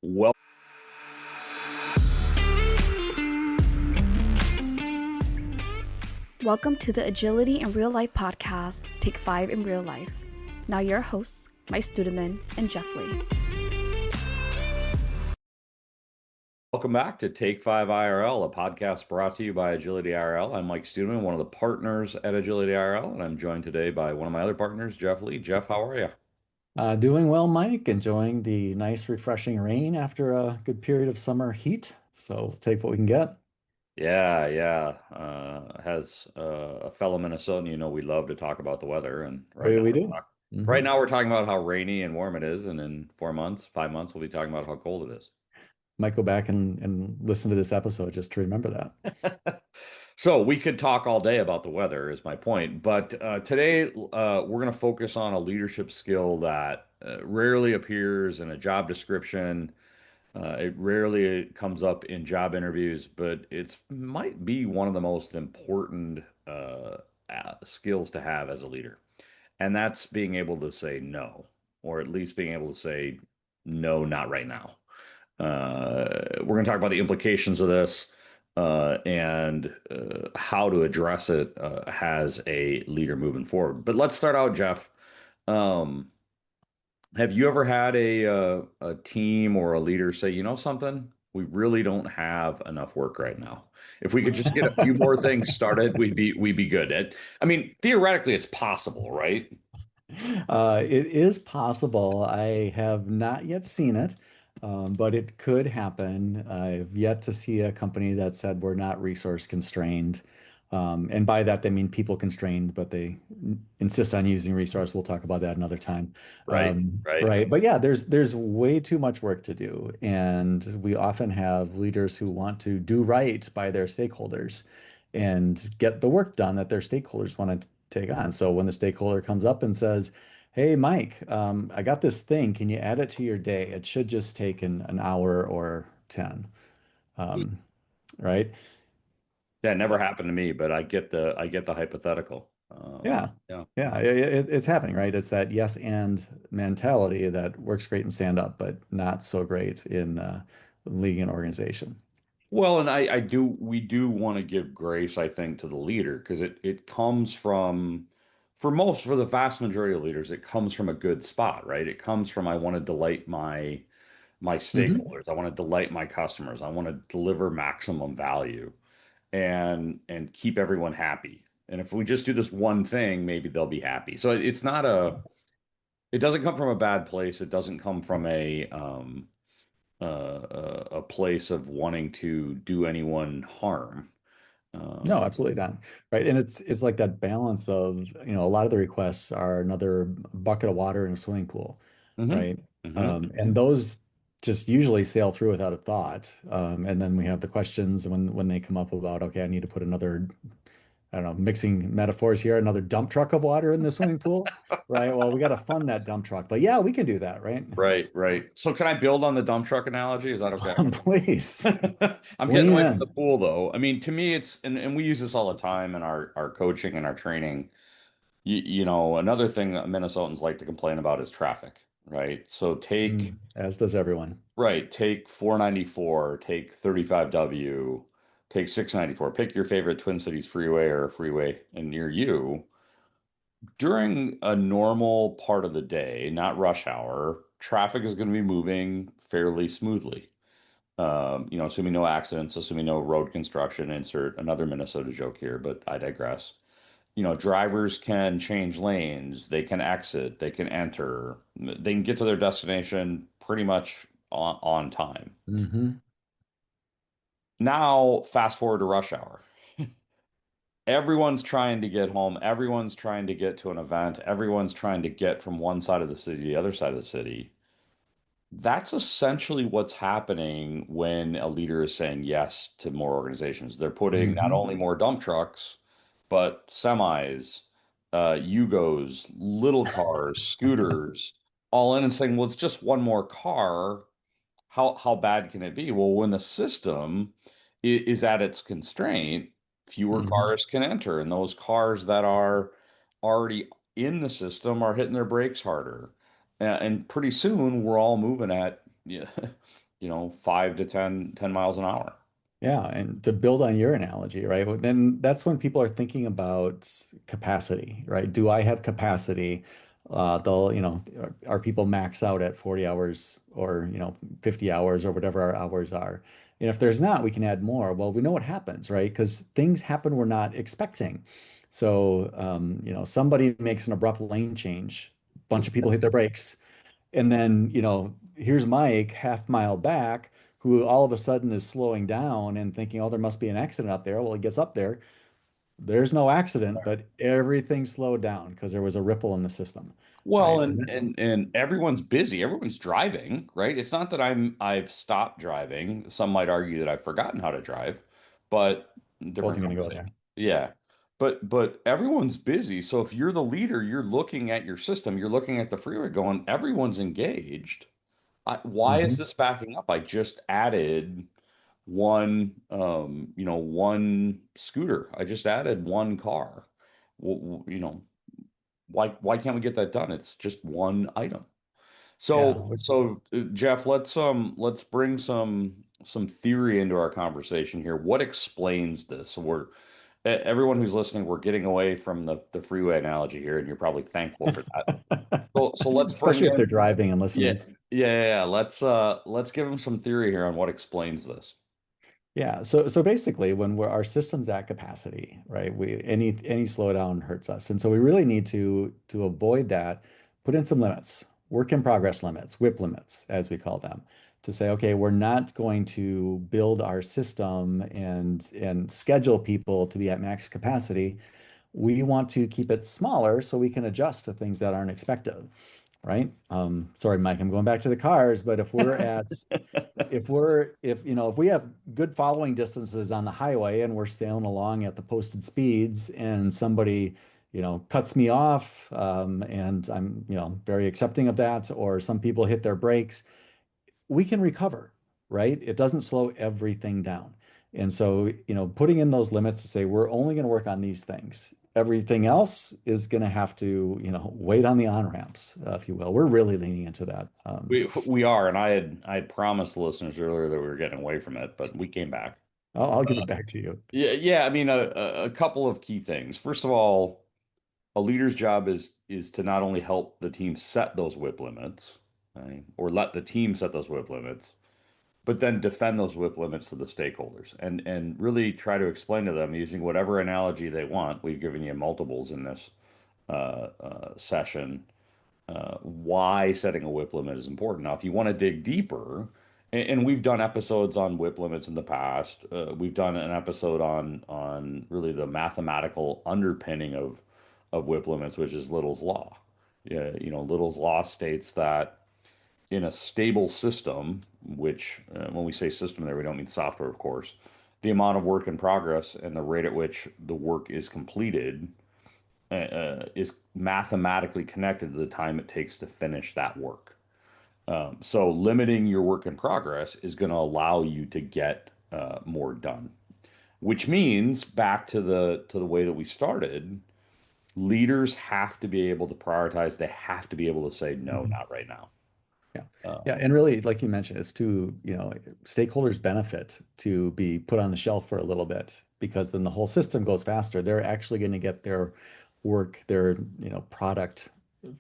Well, Welcome to the Agility in Real Life podcast, Take Five in Real Life. Now your hosts, Mike Studeman and Jeff Lee. welcome back to Take Five IRL, a podcast brought to you by Agility IRL. I'm Mike Studeman, one of the partners at Agility IRL, and I'm joined today by one of my other partners, Jeff Lee. Jeff, how are you? Doing well, Mike. Enjoying the nice, refreshing rain after a good period of summer heat. So take what we can get. Yeah. As a fellow Minnesotan, we love to talk about the weather, and We do. right Hmm. now we're talking about how rainy and warm it is, and in 4 months, 5 months, we'll be talking about how cold it is. Might go back and listen to this episode just to remember that. So we could talk all day about the weather, is my point. But today we're going to focus on a leadership skill that rarely appears in a job description. It rarely comes up in job interviews, but it might be one of the most important skills to have as a leader. And that's being able to say no, or at least being able to say no, not right now. We're going to talk about the implications of this and how to address it as a leader moving forward. But let's start out, Jeff. Um, have you ever had a team or a leader say, you know something? We really don't have enough work right now. If we could just get a few more things started, we'd be good. I mean, theoretically, it's possible, right? It is possible. I have not yet seen it, but it could happen. I've yet to see a company that said we're not resource constrained. And by that, they mean people constrained, but they insist on using resource. We'll talk about that another time. Right, right. Right. But yeah, there's way too much work to do. And we often have leaders who want to do right by their stakeholders and get the work done that their stakeholders want to take on. So when the stakeholder comes up and says, "Hey, Mike, I got this thing. Can you add it to your day? It should just take an hour or 10." Um, right? That never happened to me, but I get the hypothetical. Yeah. Yeah. Yeah. It's happening, right? It's that yes and mentality that works great in stand up, but not so great in leading an organization. Well, and we do want to give grace, I think, to the leader because it comes from, for the vast majority of leaders, it comes from a good spot, right? It comes from I want to delight my Hmm. stakeholders, I want to delight my customers, I want to deliver maximum value and keep everyone happy. And if we just do this one thing, maybe they'll be happy. So it doesn't come from a bad place. It doesn't come from a place of wanting to do anyone harm. No, Um, absolutely not. Right. And it's like that balance of, a lot of the requests are another bucket of water in a swimming pool, mhm, right? mhm. And those just usually sail through without a thought. And then we have the questions when they come up about, okay, I need to put another, I don't know, mixing metaphors here, another dump truck of water in the swimming pool, right? Well, we got to fund that dump truck, but yeah, we can do that, right? Right, right. So can I build on the dump truck analogy? Is that okay? Please I'm getting lean away from the in. pool though. I mean, to me, and we use this all the time in our coaching and our training. Another thing that Minnesotans like to complain about is traffic, right? So As does everyone. take 494, take 35W, take 694. Pick your favorite Twin Cities freeway or a freeway and near you. During a normal part of the day, not rush hour, traffic is going to be moving fairly smoothly. Assuming no accidents, assuming no road construction, insert another Minnesota joke here, but I digress. Drivers can change lanes, they can exit, they can enter, they can get to their destination pretty much on time. Hmm. Now, fast forward to rush hour. Everyone's trying to get home, everyone's trying to get to an event, everyone's trying to get from one side of the city to the other side of the city. That's essentially what's happening when a leader is saying yes to more organizations. They're putting not Hmm. only more dump trucks, but semis, Yugos, little cars, scooters, all in and saying, well, it's just one more car. How bad can it be? Well, when the system is at its constraint, fewer Hmm. cars can enter, and those cars that are already in the system are hitting their brakes harder. And pretty soon, we're all moving at 5 to 10 miles an hour. Yeah, and to build on your analogy, right? Well, then that's when people are thinking about capacity, right? Do I have capacity? Are people max out at 40 hours or, 50 hours or whatever our hours are? And if there's not, we can add more. Well, we know what happens, right? Because things happen we're not expecting. So, somebody makes an abrupt lane change, bunch of people hit their brakes. And then, here's Mike half mile back, who all of a sudden is slowing down and thinking, oh, there must be an accident up there. Well, he gets up there. There's no accident, but everything slowed down because there was a ripple in the system, Well, right? and everyone's busy. Everyone's driving, right? It's not that I've stopped driving. Some might argue that I've forgotten how to drive, but different Wasn't going to go company. there. Yeah. But everyone's busy. So if you're the leader, you're looking at your system, you're looking at the freeway going, everyone's engaged. Why is Hmm. this backing up? I just added one scooter. I just added one car. Why can't we get that done? It's just one item. Yeah. So Jeff, let's bring some theory into our conversation here. What explains this? So everyone who's listening, we're getting away from the freeway analogy here, and you're probably thankful for that. So let's bring Especially if they're in driving and yeah listening. yeah. Let's give them some theory here on what explains this. Yeah, so basically, when our system's at capacity, right? Any slowdown hurts us, and so we really need to avoid that. Put in some limits, work in progress limits, WIP limits, as we call them, to say, okay, we're not going to build our system and schedule people to be at max capacity. We want to keep it smaller so we can adjust to things that aren't expected, right? Sorry, Mike, I'm going back to the cars, but if we have good following distances on the highway and we're sailing along at the posted speeds and somebody, cuts me off, and I'm, very accepting of that, or some people hit their brakes, we can recover, right? It doesn't slow everything down. And so, putting in those limits to say we're only going to work on these things. Everything else is going to have to, wait on the on-ramps, if you will. We're really leaning into that. We are, and I had promised the listeners earlier that we were getting away from it, but we came back. I'll give it back to you. Yeah. I mean, a couple of key things. First of all, a leader's job is to not only help the team set those whip limits, right, or let the team set those whip limits, but then defend those whip limits to the stakeholders and really try to explain to them using whatever analogy they want. We've given you multiples in this session why setting a whip limit is important. Now, if you want to dig deeper, and we've done episodes on whip limits in the past, we've done an episode on really the mathematical underpinning of whip limits, which is Little's law. Yeah, Little's law states that in a stable system, which when we say system there, we don't mean software, of course, the amount of work in progress and the rate at which the work is completed is mathematically connected to the time it takes to finish that work. So limiting your work in progress is going to allow you to get more done, which means back to the way that we started, leaders have to be able to prioritize. They have to be able to say no, Mhm. not right now. Yeah. Yeah. Um, And really, like you mentioned, it's to, stakeholders benefit to be put on the shelf for a little bit because then the whole system goes faster. They're actually going to get their work, their, product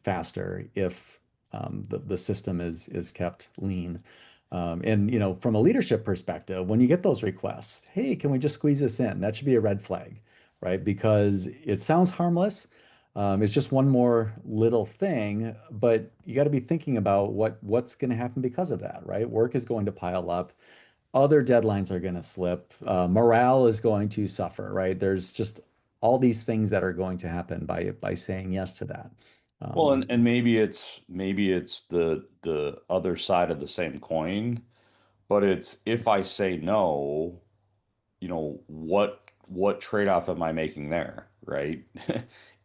faster if the system is kept lean. And from a leadership perspective, when you get those requests, hey, can we just squeeze this in? That should be a red flag, right? Because it sounds harmless. It's just one more little thing, but you got to be thinking about what's going to happen because of that, right? Work is going to pile up, other deadlines are going to slip, morale is going to suffer, right? There's just all these things that are going to happen by saying yes to that. well, Um, and maybe it's the other side of the same coin, but it's if I say no, what trade-off am I making there, right?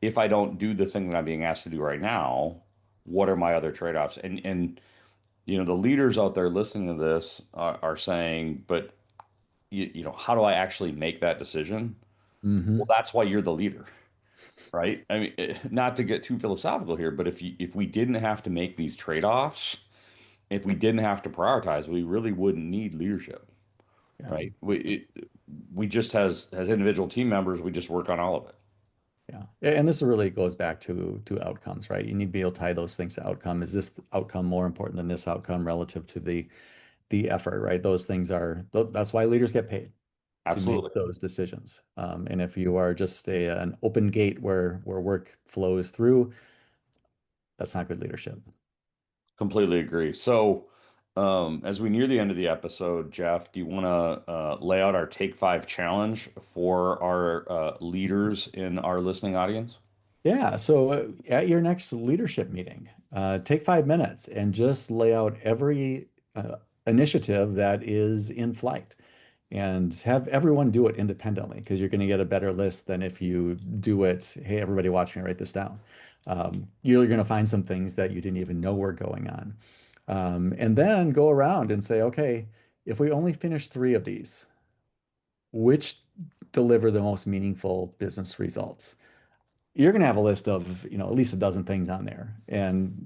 If I don't do the thing that I'm being asked to do right now, what are my other trade-offs? And the leaders out there listening to this are saying, but how do I actually make that decision? Well, mhm. that's why you're the leader, right? I mean, not to get too philosophical here, but if we didn't have to make these trade-offs, if we didn't have to prioritize, we really wouldn't need leadership, Yeah. right? We just as individual team members, we just work on all of it. Yeah. And this really goes back to outcomes, right? You need to be able to tie those things to outcome. Is this outcome more important than this outcome relative to the effort, right? Those things are that's why leaders get paid to make Absolutely. those decisions. And if you are just an open gate where work flows through, that's not good leadership. Completely agree. So, as we near the end of the episode, Jeff, do you want to lay out our Take Five challenge for our leaders in our listening audience? Yeah, so at your next leadership meeting, take 5 minutes and just lay out every initiative that is in flight and have everyone do it independently because you're going to get a better list than if you do it. Hey, everybody watch me write this down. You're going to find some things that you didn't even know were going on. And then go around and say, okay, if we only finish three of these, which deliver the most meaningful business results? You're going to have a list of, at least a dozen things on there. And,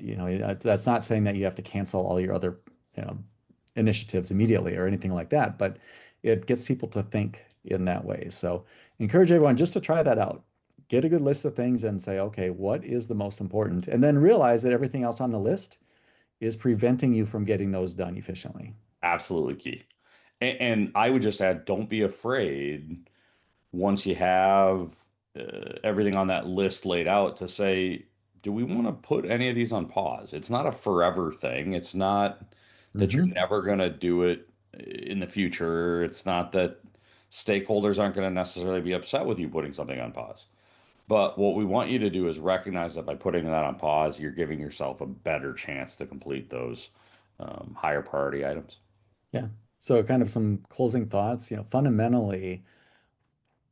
that's not saying that you have to cancel all your other, you know, initiatives immediately or anything like that, but it gets people to think in that way. So encourage everyone just to try that out. Get a good list of things and say, okay, what is the most important? And then realize that everything else on the list is preventing you from getting those done efficiently. Absolutely key. And I would just add, don't be afraid once you have everything on that list laid out to say, do we want to put any of these on pause? It's not a forever thing. It's not that you're Hmm. never going to do it in the future. It's not that stakeholders aren't going to necessarily be upset with you putting something on pause. But what we want you to do is recognize that by putting that on pause, you're giving yourself a better chance to complete those higher priority items. Yeah. So kind of some closing thoughts, fundamentally,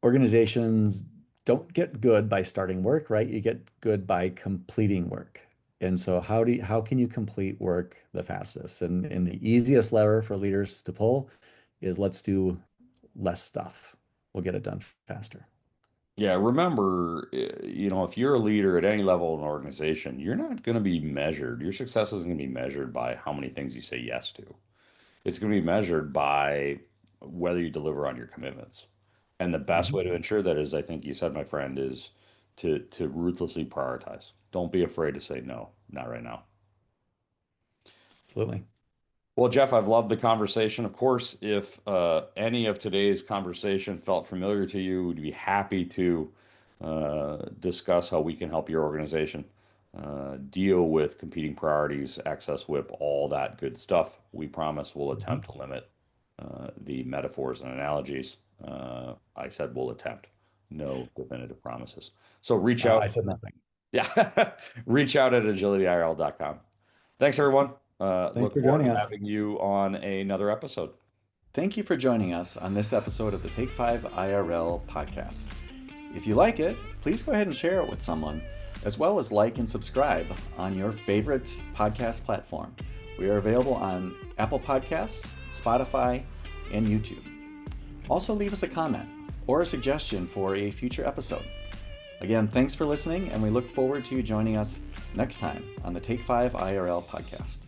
organizations don't get good by starting work, right? You get good by completing work. And so how can you complete work the fastest? And the easiest lever for leaders to pull is let's do less stuff. We'll get it done faster. Yeah, remember, if you're a leader at any level in an organization, you're not going to be measured. Your success isn't going to be measured by how many things you say yes to. It's going to be measured by whether you deliver on your commitments. And the best Mhm. way to ensure that is, I think you said, my friend, is to ruthlessly prioritize. Don't be afraid to say no, not right now. Absolutely. Well, Jeff, I've loved the conversation. Of course, if any of today's conversation felt familiar to you, we'd be happy to discuss how we can help your organization deal with competing priorities, access whip, all that good stuff. We promise we'll Mhm. attempt to limit the metaphors and analogies. I said we'll attempt. No definitive promises. So reach out. I said nothing. Yeah, reach out at agilityirl.com. Thanks, everyone. Thanks Look for forward joining to us. having you on another episode. Thank you for joining us on this episode of the Take Five IRL podcast. If you like it, please go ahead and share it with someone, as well as like and subscribe on your favorite podcast platform. We are available on Apple Podcasts, Spotify, and YouTube. Also, leave us a comment or a suggestion for a future episode. Again, thanks for listening, and we look forward to you joining us next time on the Take Five IRL podcast.